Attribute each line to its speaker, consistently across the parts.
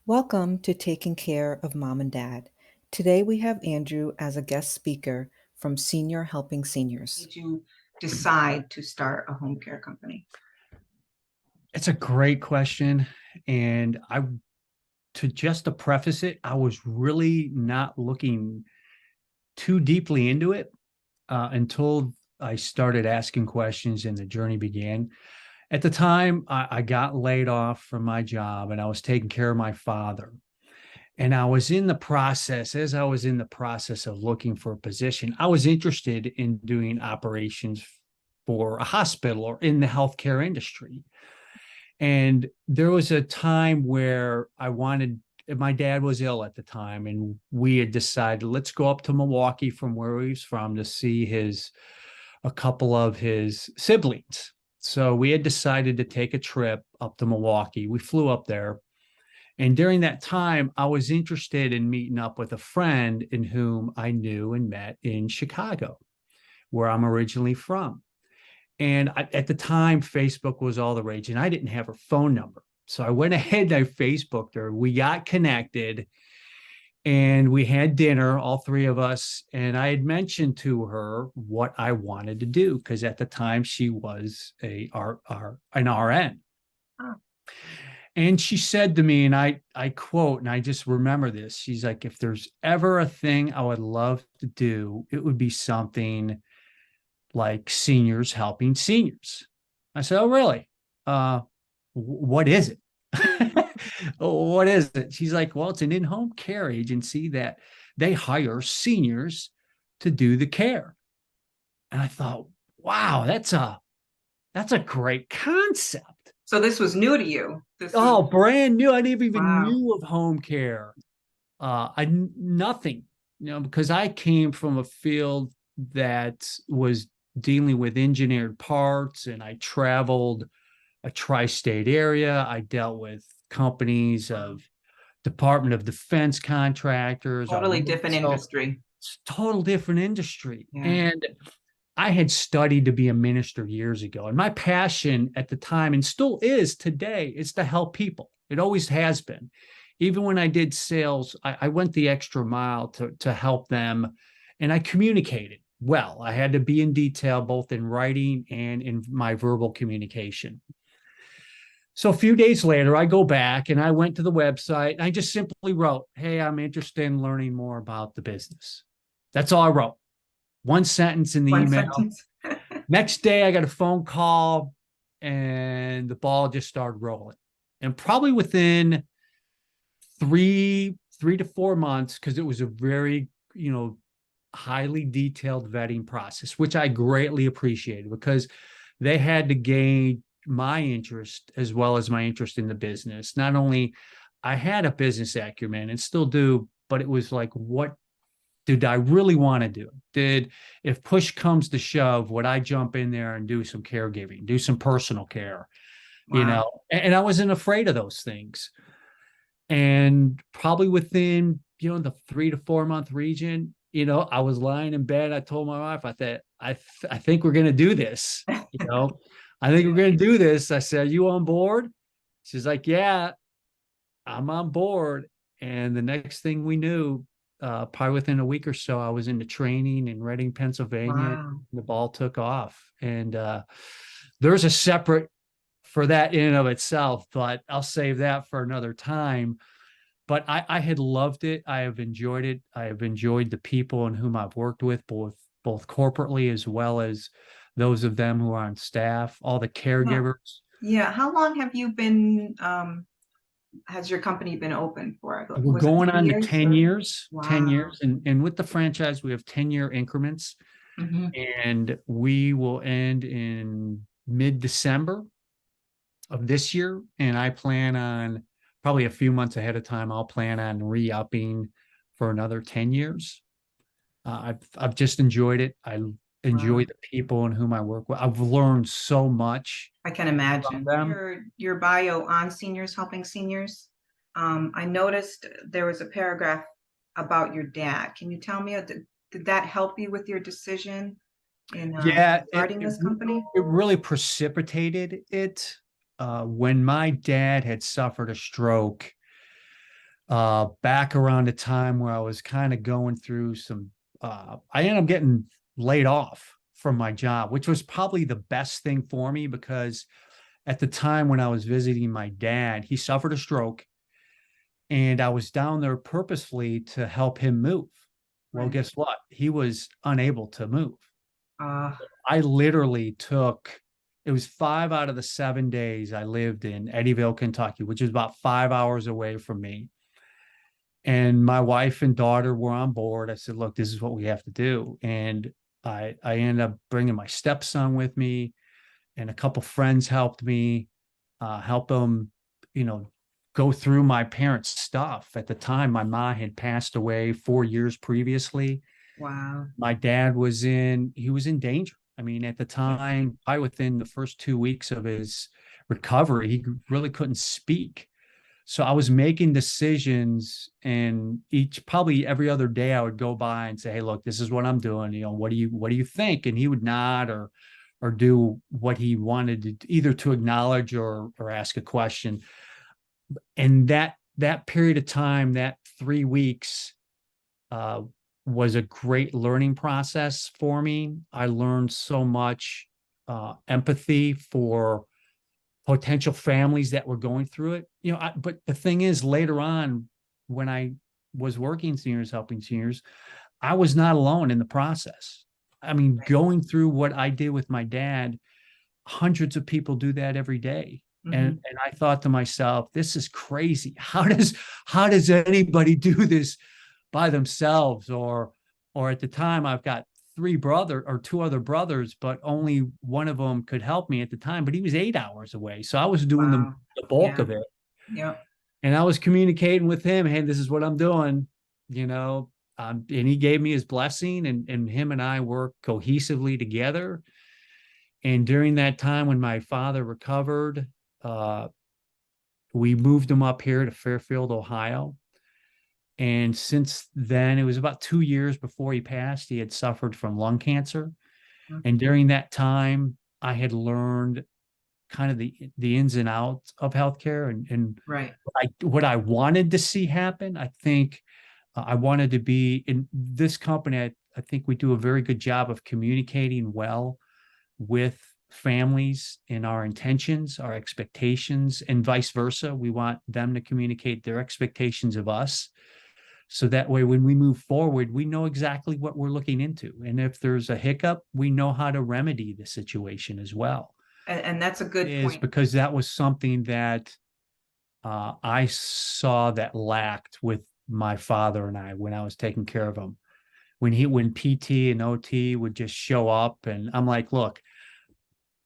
Speaker 1: Welcome to Taking Care of Mom and Dad. Today we have Andrew as a guest speaker from Senior Helping Seniors.
Speaker 2: Did you decide to start a home care company?
Speaker 3: It's a great question. And to preface it, I was really not looking too deeply into it until I started asking questions and the journey began. At the time, I got laid off from my job and I was taking care of my father. And I was in the process, as I was in the process of looking for a position, I was interested in doing operations for a hospital or in the healthcare industry. And there was a time where my dad was ill at the time, and we had decided, let's go up to Milwaukee from where he was from to see a couple of his siblings. So we had decided to take a trip up to Milwaukee. We flew up there. And during that time, I was interested in meeting up with a friend in whom I knew and met in Chicago, where I'm originally from. And at the time, Facebook was all the rage, and I didn't have her phone number. So I went ahead and I Facebooked her. We got connected and we had dinner, all three of us. And I had mentioned to her what I wanted to do, because at the time she was an RN.
Speaker 2: Oh.
Speaker 3: And she said to me, and I quote, and I just remember this. She's like, if there's ever a thing I would love to do, it would be something like seniors helping seniors. I said, oh, really? What is it? What is it? She's like, well, it's an in-home care agency that they hire seniors to do the care. And I thought, wow, that's a great concept.
Speaker 2: So this was new to you.
Speaker 3: Brand new. I never even
Speaker 2: Wow.
Speaker 3: knew of home care. Nothing, because I came from a field that was dealing with engineered parts, and I traveled a tri-state area. I dealt with companies of Department of Defense contractors.
Speaker 2: Totally different industry.
Speaker 3: It's total different industry.
Speaker 2: Yeah.
Speaker 3: And I had studied to be a minister years ago. And my passion at the time, and still is today, is to help people. It always has been. Even when I did sales, I went the extra mile to help them. And I communicated well. I had to be in detail, both in writing and in my verbal communication. So a few days later, I go back and I went to the website and I just simply wrote, hey, I'm interested in learning more about the business. That's all I wrote. One sentence in the email. Next day, I got a phone call and the ball just started rolling. And probably within three to 4 months, because it was a very, highly detailed vetting process, which I greatly appreciated, because they had to gain my interest as well as my interest in the business. Not only I had a business acumen and still do, but it was like, what did I really want to do? If push comes to shove, would I jump in there and do some caregiving, do some personal care,
Speaker 2: Wow.
Speaker 3: And I wasn't afraid of those things. And probably within, the 3 to 4 month region, I was lying in bed. I told my wife, I think we're going to do this. I think we're going to do this. I said, you on board? She's like, yeah, I'm on board. And the next thing we knew, probably within a week or so, I was into training in Reading, Pennsylvania.
Speaker 2: Wow.
Speaker 3: The ball took off. And there's a separate for that in and of itself, but I'll save that for another time. But I had loved it. I have enjoyed it. I have enjoyed the people in whom I've worked with, both corporately as well as those of them who are on staff, all the caregivers.
Speaker 2: Yeah. How long have you been, has your company been open for?
Speaker 3: We're going on to 10 years,
Speaker 2: Wow.
Speaker 3: 10 years. And with the franchise, we have 10-year increments.
Speaker 2: Mm-hmm.
Speaker 3: And we will end in mid-December of this year. And I plan on, probably a few months ahead of time, I'll plan on re-upping for another 10 years. I've just enjoyed it. I enjoy the people in whom I work with. I've learned so much.
Speaker 2: I can imagine. Your bio on Seniors Helping Seniors. I noticed there was a paragraph about your dad. Can you tell me, did that help you with your decision in starting this company?
Speaker 3: It really precipitated it. When my dad had suffered a stroke, back around the time where I was kind of going through some, I ended up getting laid off from my job, which was probably the best thing for me because at the time when I was visiting my dad, he suffered a stroke and I was down there purposefully to help him move. Well,
Speaker 2: Right.
Speaker 3: guess what? He was unable to move.
Speaker 2: Uh,
Speaker 3: I literally took, it was 5 out of the 7 days I lived in Eddyville, Kentucky, which is about 5 hours away from me. And my wife and daughter were on board. I said, look, this is what we have to do. And I ended up bringing my stepson with me, and a couple friends helped me help them, you know, go through my parents' stuff. At the time, my mom had passed away 4 years previously.
Speaker 2: wow.
Speaker 3: My dad he was in danger. I mean, at the time, I within the first 2 weeks of his recovery, he really couldn't speak. So I was making decisions, and probably every other day I would go by and say, hey, look, this is what I'm doing. You know, what do you think? And he would nod or do what he wanted to, either to acknowledge or ask a question. And that period of time, that 3 weeks, uh, was a great learning process for me. I learned so much empathy for potential families that were going through it. You know, but the thing is, later on, when I was working seniors, helping seniors, I was not alone in the process. I mean,
Speaker 2: Right.
Speaker 3: going through what I did with my dad, hundreds of people do that every day.
Speaker 2: Mhm.
Speaker 3: And I thought to myself, this is crazy. How does anybody do this by themselves? Or at the time, I've got two other brothers, but only one of them could help me at the time. But he was 8 hours away, so I was doing the,
Speaker 2: Wow.
Speaker 3: the bulk
Speaker 2: Yeah.
Speaker 3: of it,
Speaker 2: Yep.
Speaker 3: and I was communicating with him. Hey, this is what I'm doing, you know. And he gave me his blessing, and him and I worked cohesively together. And during that time, when my father recovered, uh, we moved him up here to Fairfield, Ohio. And since then, it was about 2 years before he passed. He had suffered from lung cancer.
Speaker 2: Mm.
Speaker 3: And during that time, I had learned kind of the ins and outs of healthcare and
Speaker 2: Right.
Speaker 3: what I wanted to see happen. I think I wanted to be in this company. I think we do a very good job of communicating well with families in our intentions, our expectations, and vice versa. We want them to communicate their expectations of us. So that way, when we move forward, we know exactly what we're looking into. And if there's a hiccup, we know how to remedy the situation as well.
Speaker 2: And that's a good
Speaker 3: Is
Speaker 2: point.
Speaker 3: because that was something that I saw that lacked with my father and I when I was taking care of him. When PT and OT would just show up, and I'm like, look,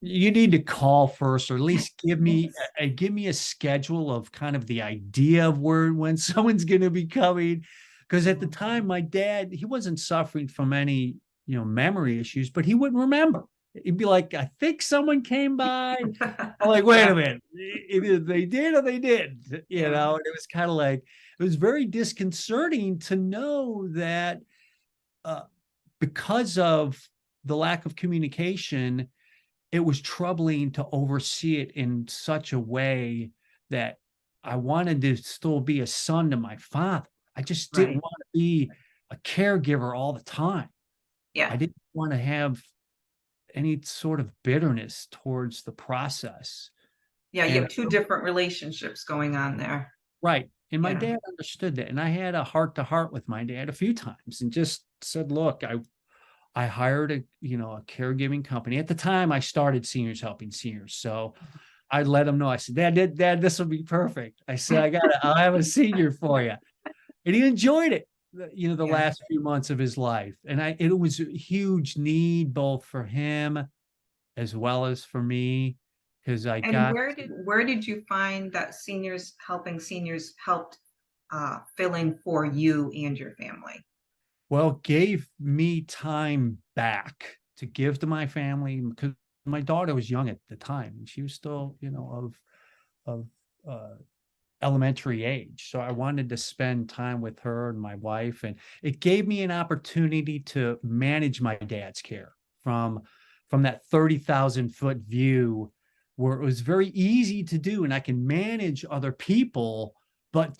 Speaker 3: you need to call first, or at least
Speaker 2: Yes.
Speaker 3: give me a schedule of kind of the idea of when someone's going to be coming. Because at the time, my dad, he wasn't suffering from any memory issues, but he wouldn't remember. He'd be like, I think someone came by. I'm like, wait a
Speaker 2: Yeah.
Speaker 3: minute, either they did or they didn't.
Speaker 2: Yeah.
Speaker 3: And it was kind of like, it was very disconcerting to know that uh, because of the lack of communication, it was troubling to oversee it in such a way that I wanted to still be a son to my father. I just didn't
Speaker 2: Right.
Speaker 3: want to be a caregiver all the time. I
Speaker 2: Yeah.
Speaker 3: didn't want to have any sort of bitterness towards the process.
Speaker 2: Yeah. You
Speaker 3: And
Speaker 2: have two different relationships going on there.
Speaker 3: right. And my
Speaker 2: Yeah.
Speaker 3: dad understood that. And I had a heart to heart with my dad a few times and just said, look, I hired a caregiving company. At the time I started Seniors Helping Seniors. So I let him know. I said, Dad, this will be perfect. I said, I'll have a senior for you. And he enjoyed it, the
Speaker 2: Yeah.
Speaker 3: last few months of his life. And it was a huge need both for him as well as for me, because I
Speaker 2: And
Speaker 3: got,
Speaker 2: where did you find that seniors helping seniors helped fill in for you and your family?
Speaker 3: well, gave me time back to give to my family because my daughter was young at the time and she was still, of uh, elementary age. So I wanted to spend time with her and my wife, and it gave me an opportunity to manage my dad's care from that 30,000-foot view, where it was very easy to do, and I can manage other people, but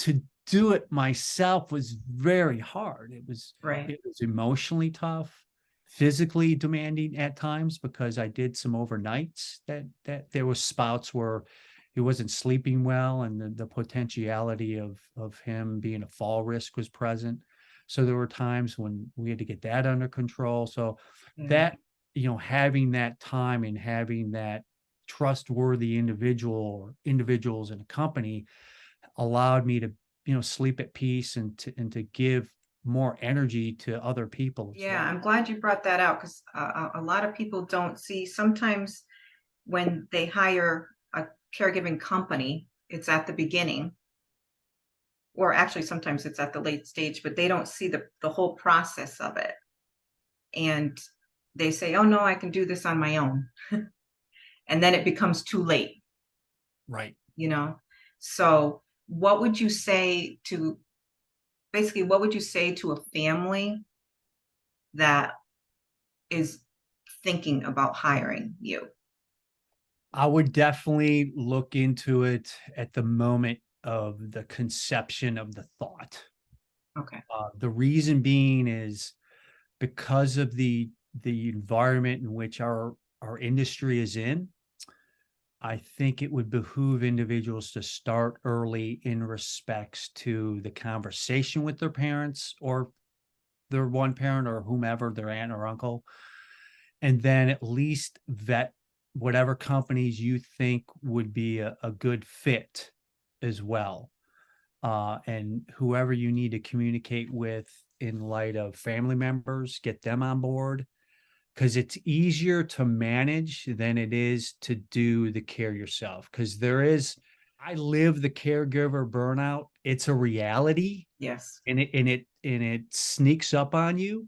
Speaker 3: do it myself was very hard.
Speaker 2: Right.
Speaker 3: It was emotionally tough, physically demanding at times, because I did some overnights that there was spouts where he wasn't sleeping well, and the potentiality of him being a fall risk was present. So there were times when we had to get that under control. So
Speaker 2: Yeah.
Speaker 3: that, having that time and having that trustworthy individual or individuals in a company allowed me to, sleep at peace, and to give more energy to other people as
Speaker 2: Yeah,
Speaker 3: well.
Speaker 2: I'm glad you brought that out because a lot of people don't see sometimes when they hire a caregiving company, it's at the beginning, or actually sometimes it's at the late stage, but they don't see the whole process of it. And they say, oh no, I can do this on my own. And then it becomes too late,
Speaker 3: Right.
Speaker 2: you know? So what would you say to basically what would you say to a family that is thinking about hiring you?
Speaker 3: I would definitely look into it at the moment of the conception of the thought.
Speaker 2: Okay.
Speaker 3: The reason being is because of the environment in which our industry is in. I think it would behoove individuals to start early in respects to the conversation with their parents or their one parent or whomever, their aunt or uncle, and then at least vet whatever companies you think would be a good fit as well. And whoever you need to communicate with in light of family members, get them on board, because it's easier to manage than it is to do the care yourself. Because I live the caregiver burnout. It's a reality,
Speaker 2: Yes.
Speaker 3: and it sneaks up on you,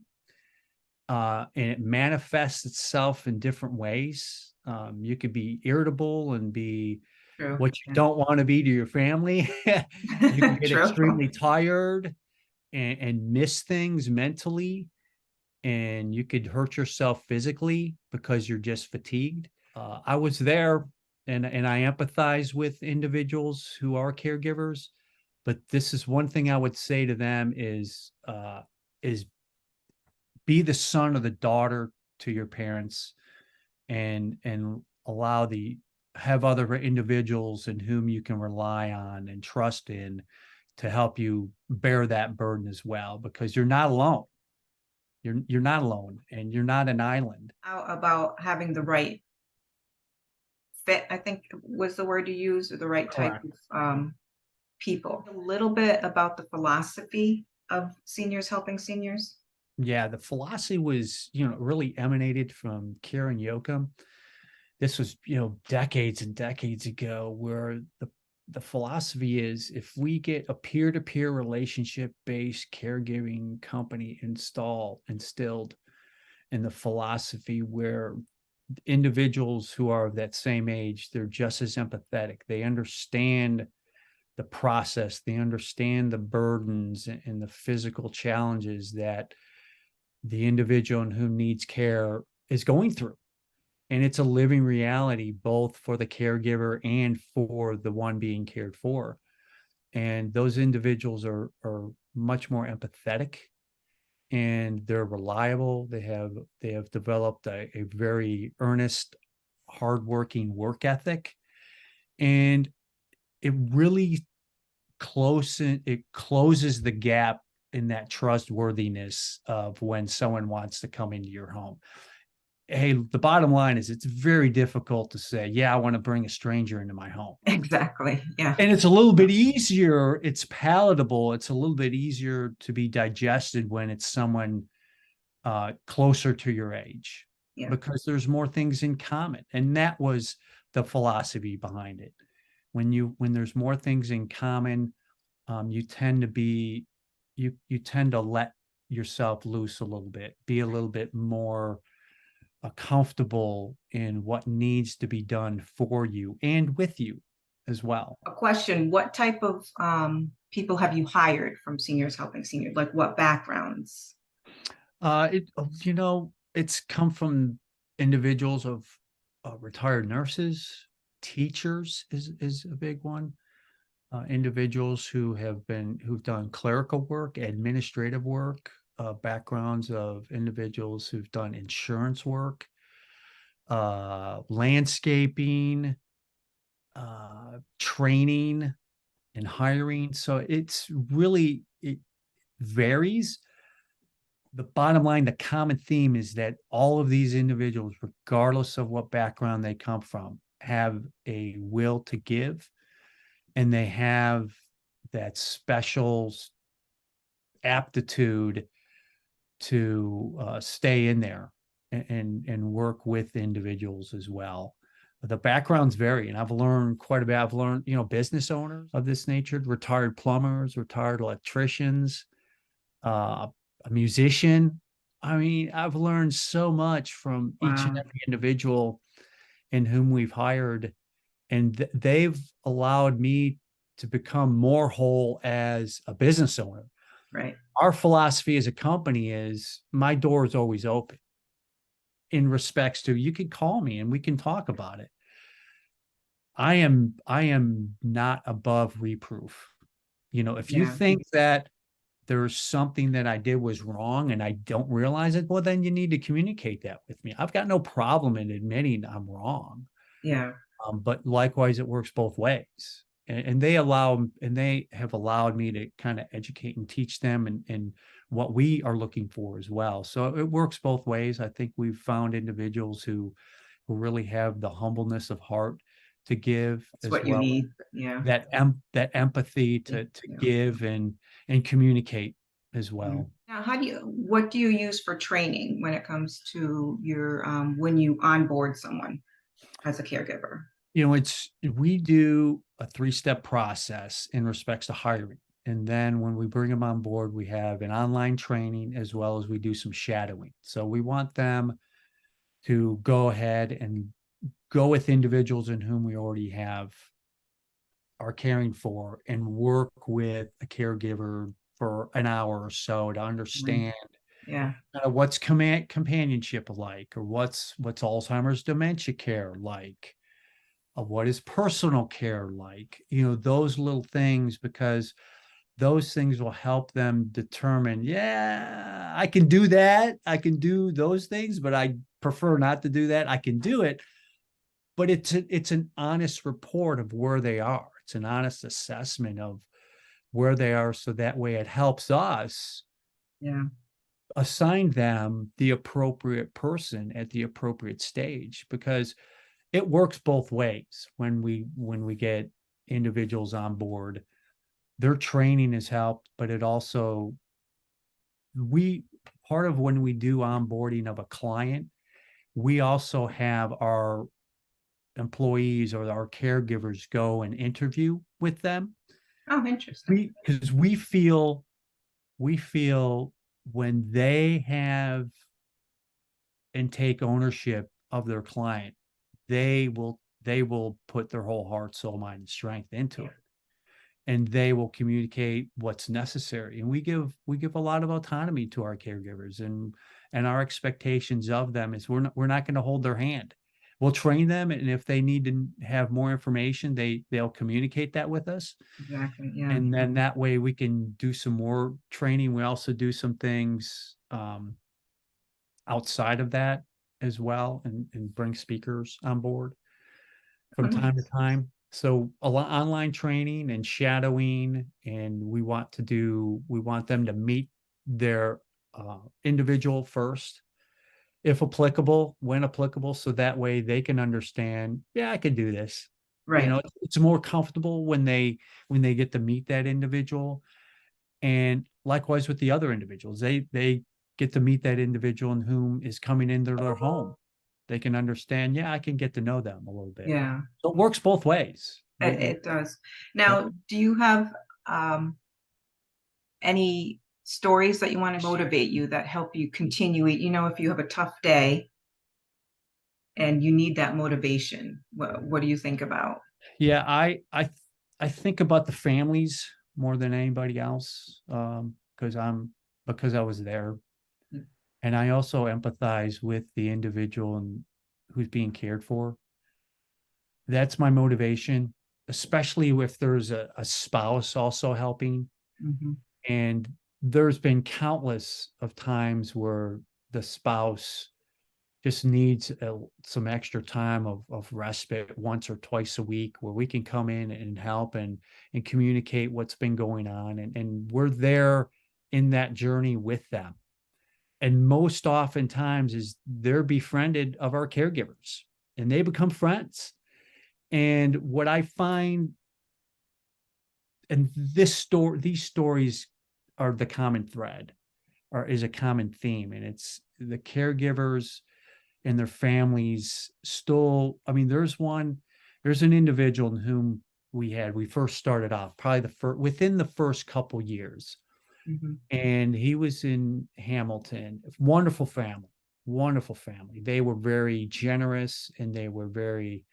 Speaker 3: and it manifests itself in different ways. You could be irritable and be
Speaker 2: True.
Speaker 3: what you don't want to be to your family. You can
Speaker 2: Yeah.
Speaker 3: get
Speaker 2: True.
Speaker 3: extremely tired and miss things mentally, and you could hurt yourself physically because you're just fatigued. I was there, and I empathize with individuals who are caregivers, but this is one thing I would say to them is be the son or the daughter to your parents, and have other individuals in whom you can rely on and trust in to help you bear that burden as well, because you're not alone. You're not alone, and you're not an island.
Speaker 2: How about having the right fit, I think was the word you used, or the right type
Speaker 3: Correct.
Speaker 2: of people. A little bit about the philosophy of seniors helping seniors.
Speaker 3: Yeah, the philosophy was, really emanated from Karen Yoakum. This was, decades and decades ago, where the philosophy is, if we get a peer-to-peer relationship based caregiving company instilled in the philosophy, where individuals who are of that same age, they're just as empathetic. They understand the process, they understand the burdens and the physical challenges that the individual who needs care is going through. And it's a living reality, both for the caregiver and for the one being cared for. And those individuals are much more empathetic, and they're reliable. They have developed a very earnest, hardworking work ethic. And it really it closes the gap in that trustworthiness of when someone wants to come into your home. Hey, the bottom line is it's very difficult to say, yeah, I want to bring a stranger into my home.
Speaker 2: Exactly. Yeah.
Speaker 3: And it's a little bit easier, it's palatable, it's a little bit easier to be digested when it's someone closer to your age,
Speaker 2: Yeah.
Speaker 3: because there's more things in common. And that was the philosophy behind it. When there's more things in common, you tend to let yourself loose a little bit, be a little bit more comfortable in what needs to be done for you and with you as well.
Speaker 2: A question, what type of people have you hired from seniors helping seniors? Like what backgrounds?
Speaker 3: It's come from individuals of retired nurses, teachers is a big one. individuals who've done clerical work, administrative work, backgrounds of individuals who've done insurance work, landscaping, training and hiring. So it varies. The bottom line, the common theme is that all of these individuals, regardless of what background they come from, have a will to give, and they have that special aptitude to stay in there and work with individuals as well. The backgrounds vary, and I've learned quite a bit. I've learned, business owners of this nature, retired plumbers, retired electricians, a musician. I mean, I've learned so much from each and
Speaker 2: Wow.
Speaker 3: every individual in whom we've hired, and they've allowed me to become more whole as a business owner.
Speaker 2: Right.
Speaker 3: Our philosophy as a company is my door is always open in respects to you can call me and we can talk about it. I am not above reproof. If you
Speaker 2: Yeah.
Speaker 3: think that there's something that I did was wrong and I don't realize it, well, then you need to communicate that with me. I've got no problem in admitting I'm wrong.
Speaker 2: Yeah.
Speaker 3: But likewise, it works both ways. And they have allowed me to kind of educate and teach them and what we are looking for as well. So it works both ways. I think we've found individuals who really have the humbleness of heart to give,
Speaker 2: That's
Speaker 3: as
Speaker 2: what you
Speaker 3: well
Speaker 2: need. Yeah.
Speaker 3: that empathy to
Speaker 2: Yeah.
Speaker 3: give and communicate as
Speaker 2: Mhm.
Speaker 3: well.
Speaker 2: Now, what do you use for training when it comes to your, when you onboard someone as a caregiver?
Speaker 3: We do a three-step process in respects to hiring. And then when we bring them on board, we have an online training as well as we do some shadowing. So we want them to go ahead and go with individuals in whom we already are caring for and work with a caregiver for an hour or so to
Speaker 2: Mhm.
Speaker 3: understand
Speaker 2: Yeah.
Speaker 3: what's companionship like, or what's Alzheimer's dementia care like, what is personal care like, those little things, because those things will help them determine, yeah, I can do that. I can do those things, but I prefer not to do that. I can do it, but it's an honest report of where they are. It's an honest assessment of where they are. So that way it helps us
Speaker 2: Yeah.
Speaker 3: assign them the appropriate person at the appropriate stage, because it works both ways. When we get individuals on board, their training has helped, but it also we part of when we do onboarding of a client, we also have our employees or our caregivers go and interview with them.
Speaker 2: Oh, interesting.
Speaker 3: Because we feel when they have and take ownership of their client, they will put their whole heart, soul, mind, and strength into
Speaker 2: Yeah.
Speaker 3: it, and they will communicate what's necessary. And we give a lot of autonomy to our caregivers, and our expectations of them is we're not going to hold their hand. We'll train them, and if they need to have more information, they'll communicate that with us,
Speaker 2: Exactly. Yeah.
Speaker 3: and then that way we can do some more training. We also do some things outside of that as well, and bring speakers on board
Speaker 2: Oh,
Speaker 3: from time to
Speaker 2: nice.
Speaker 3: time. So a lot online training and shadowing, and we want them to meet their individual first, if applicable, when applicable, so that way they can understand, yeah, I can do this.
Speaker 2: Right.
Speaker 3: It's more comfortable when they get to meet that individual. And likewise with the other individuals, they get to meet that individual in whom is coming into their home. They can understand, yeah, I can get to know them a little bit.
Speaker 2: Yeah.
Speaker 3: So it works both ways.
Speaker 2: It does.
Speaker 3: Yep.
Speaker 2: Now, do you have um, any stories that you want to motivate you that help you continue it? If you have a tough day and you need that motivation, what do you think about?
Speaker 3: Yeah, I think about the families more than anybody else, because I was there, and I also empathize with the individual and who's being cared for. That's my motivation. especially if there's a spouse also helping.
Speaker 2: Mhm.
Speaker 3: And there's been countless of times where the spouse just needs some extra time of respite once or twice a week where we can come in and help and communicate what's been going on. And we're there in that journey with them. And most oftentimes is they're befriended of our caregivers and they become friends. And what I find, and these stories are the common thread, or is a common theme, and it's the caregivers and their families still. I mean, there's an individual in whom we first started off, probably within the first couple years,
Speaker 2: Mhm.
Speaker 3: and he was in Hamilton. Wonderful family. They were very generous and they were very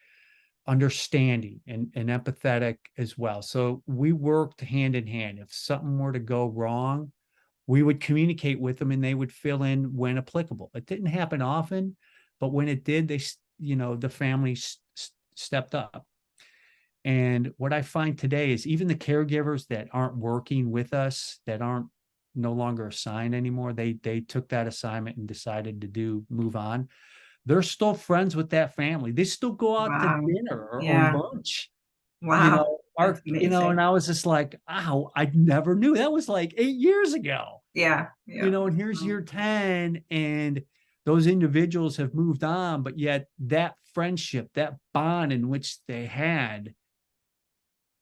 Speaker 3: understanding and empathetic as well. So we worked hand in hand. If something were to go wrong, we would communicate with them and they would fill in when applicable. It didn't happen often, but when it did, the family stepped up. And what I find today is even the caregivers that aren't working with us, that aren't no longer assigned anymore, they took that assignment and decided to move on. They're still friends with that family. They still go out to
Speaker 2: Wow.
Speaker 3: dinner or
Speaker 2: Yeah.
Speaker 3: lunch,
Speaker 2: Wow. That's
Speaker 3: and
Speaker 2: amazing.
Speaker 3: I was just like, wow, I never knew that was like 8 years ago,
Speaker 2: Yeah. Yeah.
Speaker 3: and here's
Speaker 2: Wow.
Speaker 3: year 10, and those individuals have moved on, but yet that friendship, that bond in which they had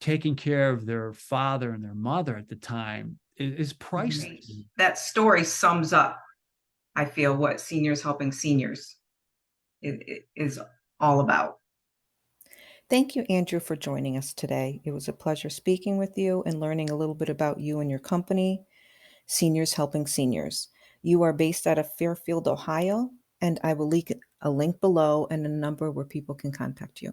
Speaker 3: taking care of their father and their mother at the time is
Speaker 2: Right.
Speaker 3: priceless.
Speaker 2: That story sums up, I feel, what Seniors Helping Seniors is all about.
Speaker 1: Thank you, Andrew, for joining us today. It was a pleasure speaking with you and learning a little bit about you and your company, Seniors Helping Seniors. You are based out of Fairfield, Ohio, and I will leave a link below and a number where people can contact you.